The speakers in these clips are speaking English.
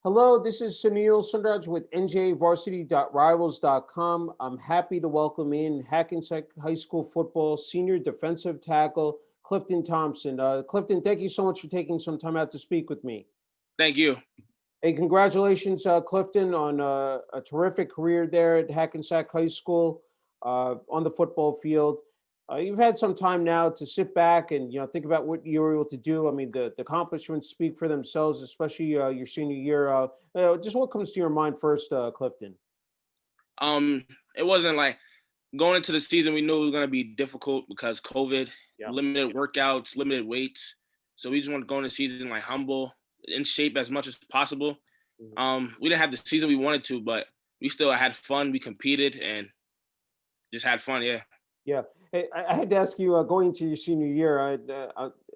Hello, this is Sunil Sundaraj with njvarsity.rivals.com. I'm happy to welcome in Hackensack High School Football senior defensive tackle Clifton Thompson. Clifton, thank you so much for taking some time out to speak with me. Thank you. Hey, congratulations, Clifton, on a terrific career there at Hackensack High School on the football field. You've had some time now to sit back and think about what you were able to do. I mean, the accomplishments speak for themselves, especially your senior year. Just what comes to your mind first, Clifton? It wasn't like going into the season. We knew it was gonna be difficult because COVID, Yeah. limited workouts, limited weights. So we just wanted to go into the season like humble, in shape as much as possible. We didn't have the season we wanted to, but we still had fun. We competed and just had fun. Yeah. Yeah. Hey, I had to ask you, going into your senior year,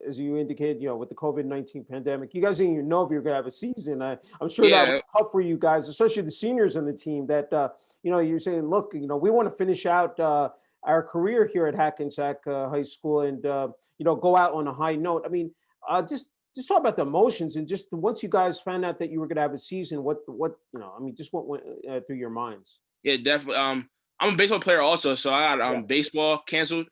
as you indicated, with the COVID-19 pandemic, you guys didn't even know if you were going to have a season. I'm sure that Yeah. was tough for you guys, especially the seniors on the team that, you're saying, look, we want to finish out our career here at Hackensack High School and, go out on a high note. I mean, just talk about the emotions and just once you guys found out that you were going to have a season, just what went through your minds? Yeah, definitely. I'm a baseball player also, so I got Yeah. baseball canceled.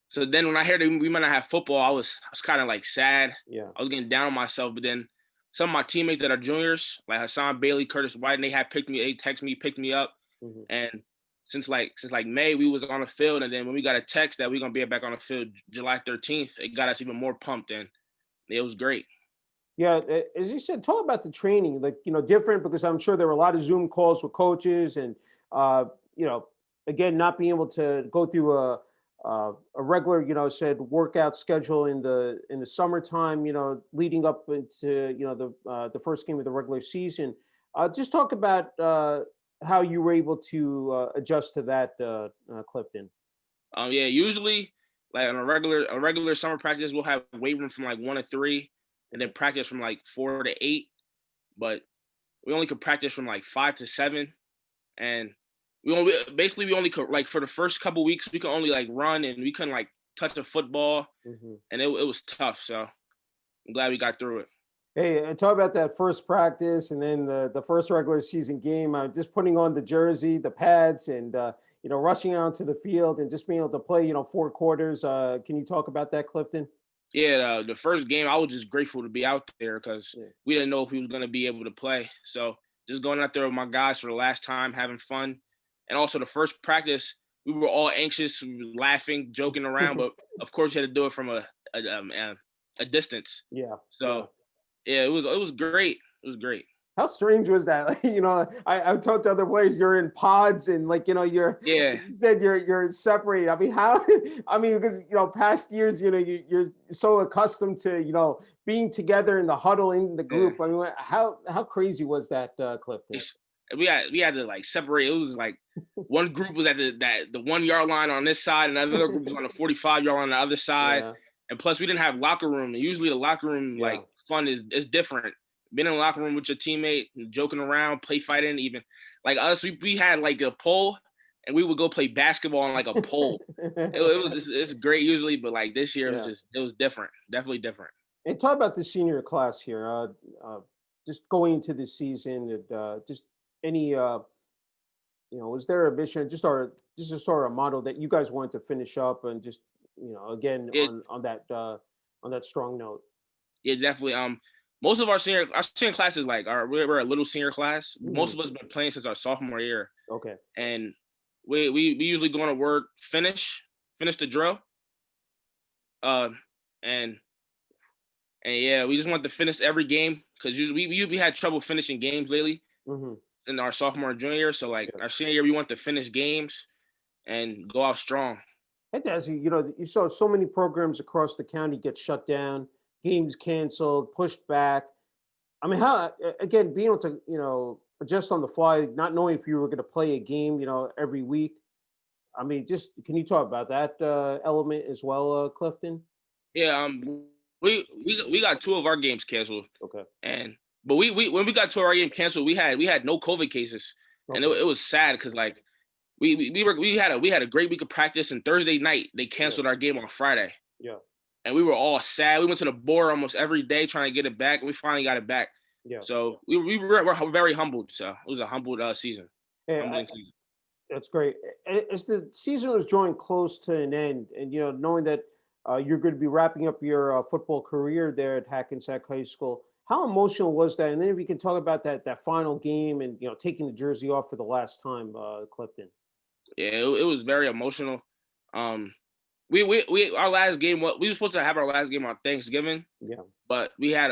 So then when I heard that we might not have football, I was kind of like sad. Yeah. I was getting down on myself. But then some of my teammates that are juniors, like Hassan Bailey, Curtis White, and they had picked me. They texted me, picked me up, Mhm. and since May, we was on the field. And then when we got a text that we're gonna be back on the field July 13th, it got us even more pumped. And it was great. Yeah, as you said, talk about the training, like, different because I'm sure there were a lot of Zoom calls with coaches and, uh, you know, again, not being able to go through a regular, said workout schedule in the summertime, leading up into, the first game of the regular season. Just talk about how you were able to adjust to that, Clifton. Yeah, usually like on a regular summer practice, we'll have weight room from like 1 to 3, and then practice from like 4 to 8. But we only could practice from like 5 to 7, and we only could like for the first couple weeks we could only like run and we couldn't like touch a football, Mhm. and it was tough. So I'm glad we got through it. Hey, and talk about that first practice and then the first regular season game. Just putting on the jersey, the pads, and rushing out to the field and just being able to play, 4 quarters. Can you talk about that, Clifton? Yeah, the first game I was just grateful to be out there because Yeah. we didn't know if we was gonna be able to play. So just going out there with my guys for the last time, having fun, and also the first practice, we were all anxious, we were laughing, joking around, but of course you had to do it from a distance. Yeah, yeah. So yeah, it was great. It was great. How strange was that? Like, I've talked to other players. You're in pods, and like, Yeah, you said you're separated. I mean, how? I mean, because past years, you're so accustomed to being together in the huddle in the yeah. group. I mean, how crazy was that, Clifton? It's- we had to like separate. It was like one group was at the 1 yard line on this side, and another group was on the 45 yard line on the other side. Yeah, And plus, we didn't have locker room. And usually, the locker room yeah. like fun is different. Being in the locker room with your teammate, joking around, play fighting, even like us, we had like a pole, and we would go play basketball on like a pole. It's great usually, but like this year Yeah. it was different, definitely different. And talk about the senior class here. Just going into the season, and just any, was there a mission, just a sort of model that you guys wanted to finish up and just, again It on that strong note. Yeah, definitely. Most of our senior class is like we're a little senior class. Most Mhm. of us been playing since our sophomore year, Okay. and we usually go to work, finish the drill, uh, and and yeah, we just want to finish every game because usually we had trouble finishing games lately Hmm. in our sophomore and junior year. So like our senior year, we want to finish games and go out strong. It does. You saw so many programs across the county get shut down, games canceled, pushed back. I mean, how again being able to adjust on the fly, not knowing if you were going to play a game, every week. I mean, just can you talk about that element as well, Clifton? Yeah, we got two of our games canceled, Okay. and but we when we got two of our game canceled, we had no COVID cases, and it, Okay. it was sad because like we had a great week of practice, and Thursday night they Yeah. canceled our game on Friday, Yeah. and we were all sad. We went to the board almost every day trying to get it back, and we finally got it back. Yeah. So we're very humbled. So it was a humbled season, Yeah, humbling season. that's great. As the season was drawing close to an end, and knowing that you're going to be wrapping up your football career there at Hackensack High School, how emotional was that? And then if we can talk about that final game and taking the jersey off for the last time, Clifton. Yeah, it was very emotional. Um, we our last game. What we were supposed to have our last game on Thanksgiving, Yeah. but we had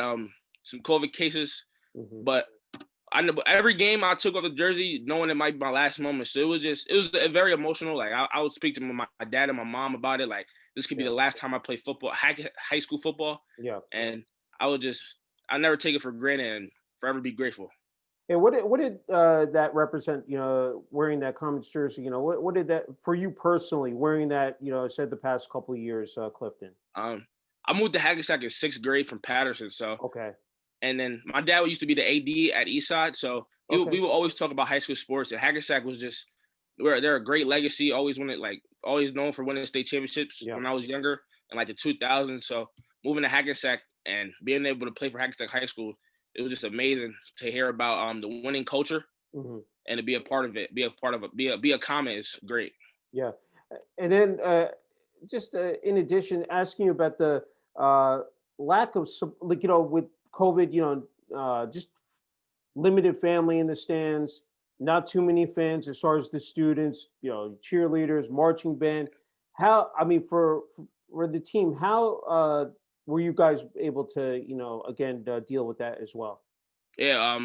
some COVID cases. Hmm. But I know every game I took off the jersey, knowing it might be my last moment. So it was very emotional. Like I would speak to my dad and my mom about it. Like this could be Yeah. the last time I play football, high school football, Yeah. and I would just I never take it for granted and forever be grateful. And what did that represent? Wearing that Comets jersey. What did that for you personally? Wearing that, said the past couple of years, Clifton. Um, I moved to Hackensack in sixth grade from Patterson, so Okay. and then my dad used to be the AD at Eastside, so we Okay. would always talk about high school sports. And Hackensack was just they're a great legacy. Always known for winning state championships Yeah. when I was younger in like the 2000s. So moving to Hackensack and being able to play for Hackensack High School, it was just amazing to hear about the winning culture Hmm. and to be a part of it. Be a part of it. Be a comment is great. Yeah. And then just in addition, asking you about the uh, lack of like with COVID, just limited family in the stands, not too many fans as far as the students, cheerleaders, marching band. How, I mean, for the team, how were you guys able to, again, deal with that as well? Yeah,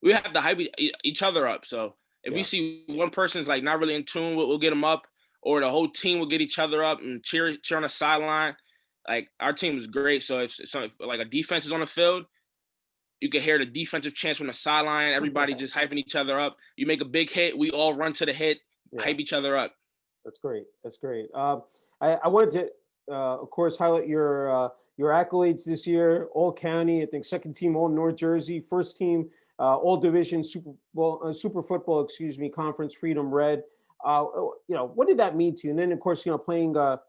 we have to hype each other up. So if we Yeah. see one person's like not really in tune, we'll get them up, or the whole team will get each other up and cheer on the sideline. Like our team is great. So if like a defense is on the field, you can hear the defensive chants from the sideline. Everybody just hyping each other up. You make a big hit, we all run to the hit, Yeah. hype each other up. That's great. That's great. I wanted to, of course, highlight your accolades this year. All county, I think, second team All North Jersey, first team All Division Super Football, excuse me, Conference Freedom Red. What did that mean to you? And then, of course, playing the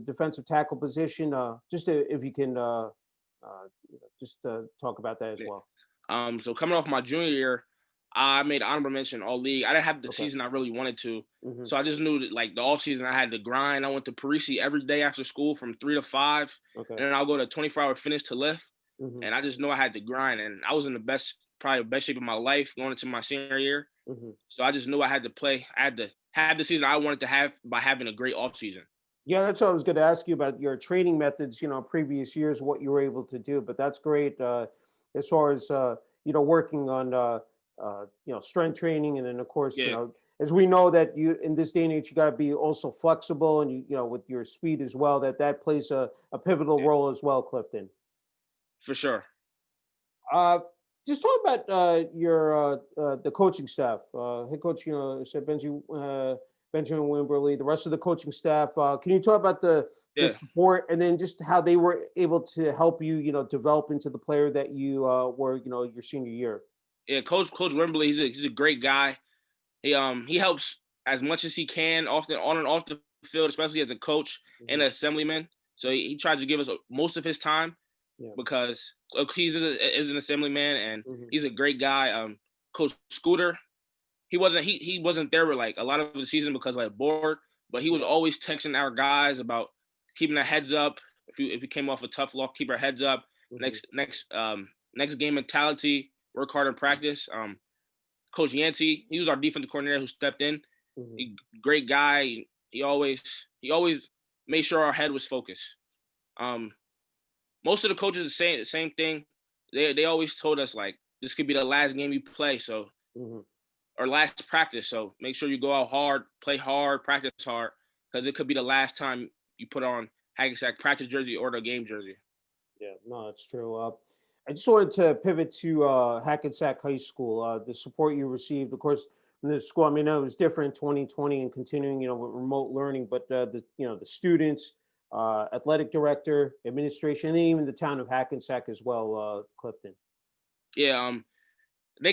defensive tackle position. If you can, just talk about that as Yeah. well. So coming off my junior year, I made honorable mention all league. I didn't have the Okay. season I really wanted to. Hmm. So I just knew that like the off season I had to grind. I went to Parisi every day after school from 3 to 5. Okay. And then I'll go to 24-hour finish to lift. Hmm. And I just know I had to grind. And I was in probably the best shape of my life going into my senior year. Hmm. So I just knew I had to play. I had to have the season I wanted to have by having a great off season. Yeah, that's what I was going to ask you about your training methods, previous years, what you were able to do. But that's great as far as, working on, strength training. And then, of course, Yeah, as we know that you, in this day and age, you got to be also flexible and, with your speed as well, that plays a pivotal yeah, role as well, Clifton. for sure. Uh, just talk about your the coaching staff. Head coach, said Benjamin Wimberly, the rest of the coaching staff. Can you talk about the Yeah. support and then just how they were able to help you, develop into the player that you were, your senior year? Yeah, Coach Wimberly, he's a great guy. He helps as much as he can often on and off the field, especially as a coach and Hmm. an assemblyman. So he tries to give us most of his time Yeah. because is an assemblyman and Hmm. he's a great guy. Coach Scooter, he wasn't there with like a lot of the season because like bored, but he was Yeah. always texting our guys about keeping their heads up. If we came off a tough loss, keep our heads up. Hmm. Next game mentality, work hard in practice. Coach Yancey, he was our defensive coordinator who stepped in. Hmm. Great guy. He always made sure our head was focused. Um, Most of the coaches the same thing. They always told us like this could be the last game you play, so Hmm. or last practice. So make sure you go out hard, play hard, practice hard, because it could be the last time you put on Hackensack practice jersey or the game jersey. Yeah, no, it's true. I just wanted to pivot to Hackensack High School. The support you received, of course, from the school. I mean, it was different in 2020 and continuing, with remote learning. But the students, athletic director, administration, and even the town of Hackensack as well, Clifton. Yeah,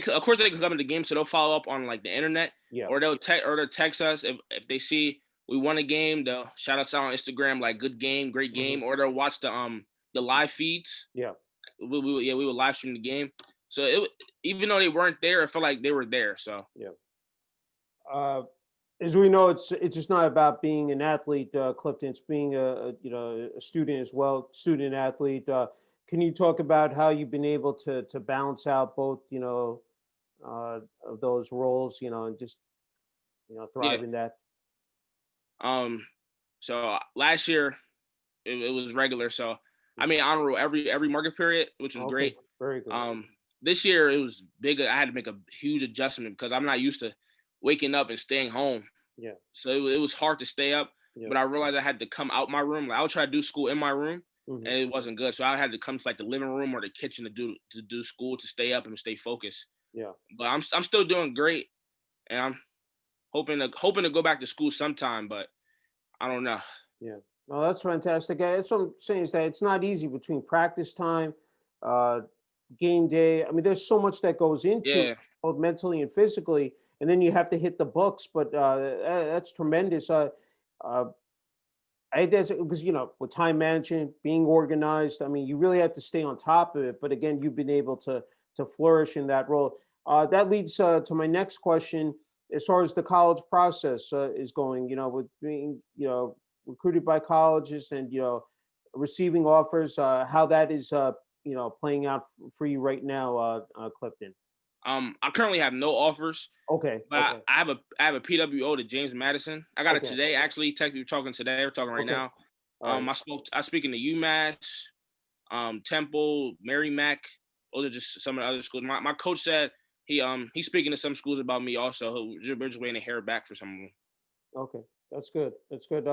of course they can come to the game, so they'll follow up on like the internet, Yeah. or they'll text us if they see we won a game. They'll shout us out on Instagram like good game, great Hmm. game, or they'll watch the live feeds. Yeah. We will live stream the game. So even though they weren't there, it felt like they were there. So Yeah. Uh, as we know, it's just not about being an athlete, Clifton. It's being a student as well, student athlete. Can you talk about how you've been able to balance out both, of those roles, and just yeah. thrive in that? Um. So last year it was regular. So I made honor roll every market period, which was Okay, great. very good. Um. This year it was big. I had to make a huge adjustment because I'm not used to waking up and staying home. Yeah, So it was hard to stay up. yeah. But I realized I had to come out my room. Like I would try to do school in my room, Hmm. and it wasn't good. So I had to come to like the living room or the kitchen to do school to stay up and stay focused. Yeah, But I'm still doing great, and I'm hoping to go back to school sometime. But I don't know. yeah. No, that's fantastic. That's what I'm saying is that it's not easy between practice time, uh, game day. I mean, there's so much that goes into it, Yeah, both mentally and physically, and then you have to hit the books. But that's tremendous. Uh, I guess because with time management, being organized. I mean, you really have to stay on top of it. But again, you've been able to flourish in that role. That leads to my next question. As far as the college process is going, with being recruited by colleges and receiving offers, how that is playing out for you right now, Clifton. I currently have no offers, Okay, but I, okay, I have a I have a PWO to James Madison. I got it okay, today. Actually, technically, we're talking today. We're talking right okay. now. All right. I speaking to UMass, Temple, Mary Mac. Those are just some of the other schools. My coach said he's speaking to some schools about me also. We're just waiting to hear back for some of them. Okay, that's good. That's good.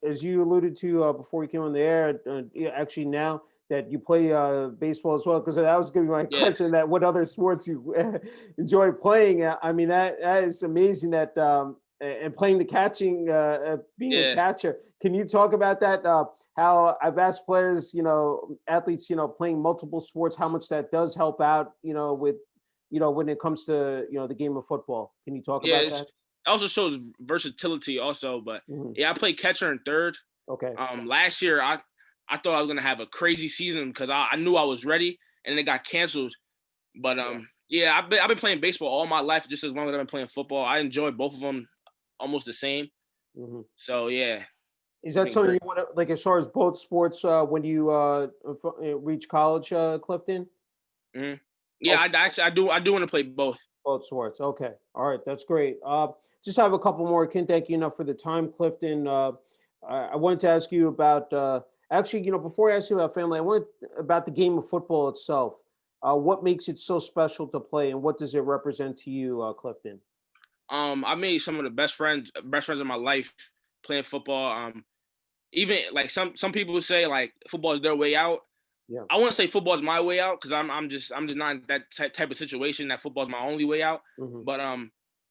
As you alluded to before you came on the air, yeah, actually now that you play baseball as well, because that was going to be my Yeah, question. That what other sports you enjoy playing? I mean, that is amazing. That and playing the catching, being a yeah, catcher. Can you talk about that? How I've asked players, athletes, playing multiple sports, how much that does help out, with when it comes to the game of football. Can you talk yeah. about It that? also shows versatility also. But Mhm. yeah, I played catcher and third. Okay. Last year I thought I was gonna have a crazy season because I knew I was ready, and it got canceled. But Yeah. yeah, I've been playing baseball all my life, just as long as I've been playing football. I enjoy both of them almost the same. Mhm. So yeah, Is it's that been something great. you want to like as far as both sports when you reach college, Clifton? Hmm. Yeah, Oh, I do want to play both. both sports. Okay. All right. That's great. Just have a couple more. Can't thank you enough for the time, Clifton. I wanted to ask you about actually, before I ask you about family, I wanted about the game of football itself. What makes it so special to play, and what does it represent to you, Clifton? I made some of the best friends of my life playing football. Even like some people would say like football is their way out. Yeah. I want to say football is my way out because I'm just not in that type of situation that football is my only way out. Hmm. But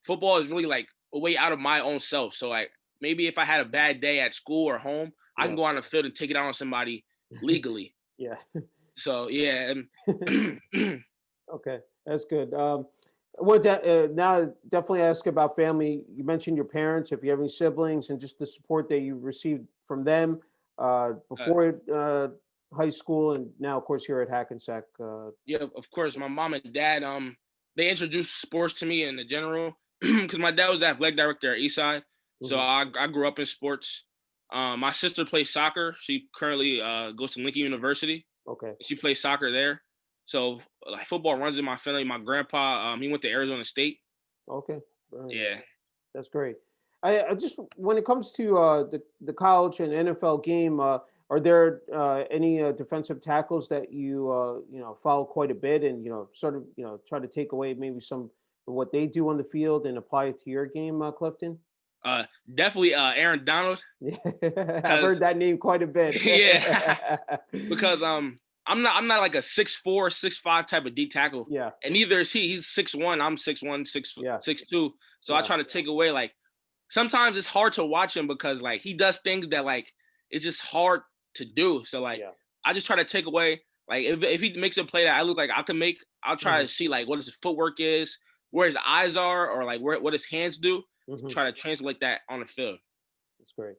football is really like a way out of my own self. So like maybe if I had a bad day at school or home, I can Yeah. go on the field and take it out on somebody legally. Yeah. So yeah, Okay, that's good. What now definitely ask about family. You mentioned your parents, if you have any siblings, and just the support that you received from them uh, before high school, and now, of course, here at Hackensack. yeah, of course, my mom and dad they introduced sports to me in the general because my dad was the athletic director at Eastside, so Mhm. I grew up in sports. My sister plays soccer. She currently goes to Lincoln University. Okay, She plays soccer there. So like football runs in my family. My grandpa, he went to Arizona State. okay, very nice. Yeah. That's great. I just when it comes to the college and NFL game, are there any defensive tackles that you follow quite a bit and sort of try to take away maybe some of what they do on the field and apply it to your game, Clifton? Uh, Definitely Aaron Donald Yeah, I've because heard that name quite a bit. yeah, because I'm not like a 6'4", 6'5" type of D tackle, Yeah, and neither is he. He's 6'1". I'm 6'1", yeah, 6'2". So I yeah. try to take away like sometimes it's hard to watch him because like he does things that like it's just hard to do. So like Yeah. I just try to take away like if he makes a play that I look like I can make, I'll try Hmm. to see like what his footwork is, where his eyes are, or like what his hands do. Hmm. Try to translate that on the field. That's great.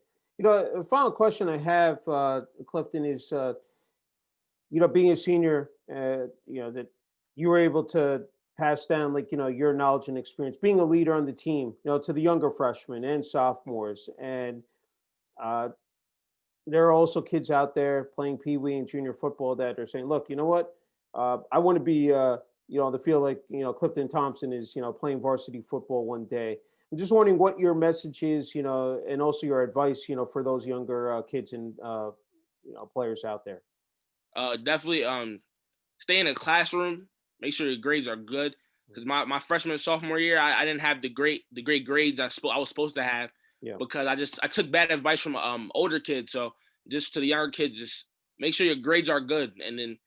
A final question I have, Clifton, is being a senior, that you were able to pass down, like, your knowledge and experience, being a leader on the team, to the younger freshmen and sophomores. And uh, there are also kids out there playing Pee Wee and junior football that are saying, look, you know what? I want to be, on the field like, Clifton Thompson is, playing varsity football one day. I'm just wondering what your message is, and also your advice, for those younger kids and, players out there. Definitely stay in the classroom. Make sure your grades are good. Because my freshman and sophomore year, I didn't have the great grades I was supposed to have Yeah. because I took bad advice from older kids. So just to the younger kids, just make sure your grades are good, and then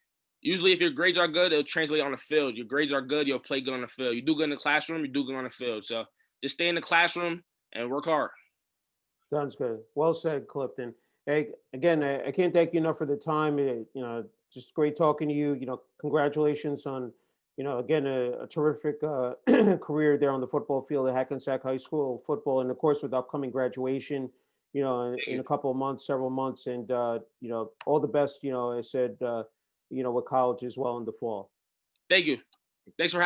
usually if your grades are good, it'll translate on the field. Your grades are good, you'll play good on the field. You do good in the classroom, you do good on the field. So just stay in the classroom and work hard. Sounds good. Well said, Clifton. Hey, again, I can't thank you enough for the time. Just great talking to you. Congratulations on, again, a terrific career there on the football field at Hackensack High School Football, and of course with upcoming graduation, in a couple of months, several months, and all the best. I said, with college as well in the fall. Thank you. Thanks for having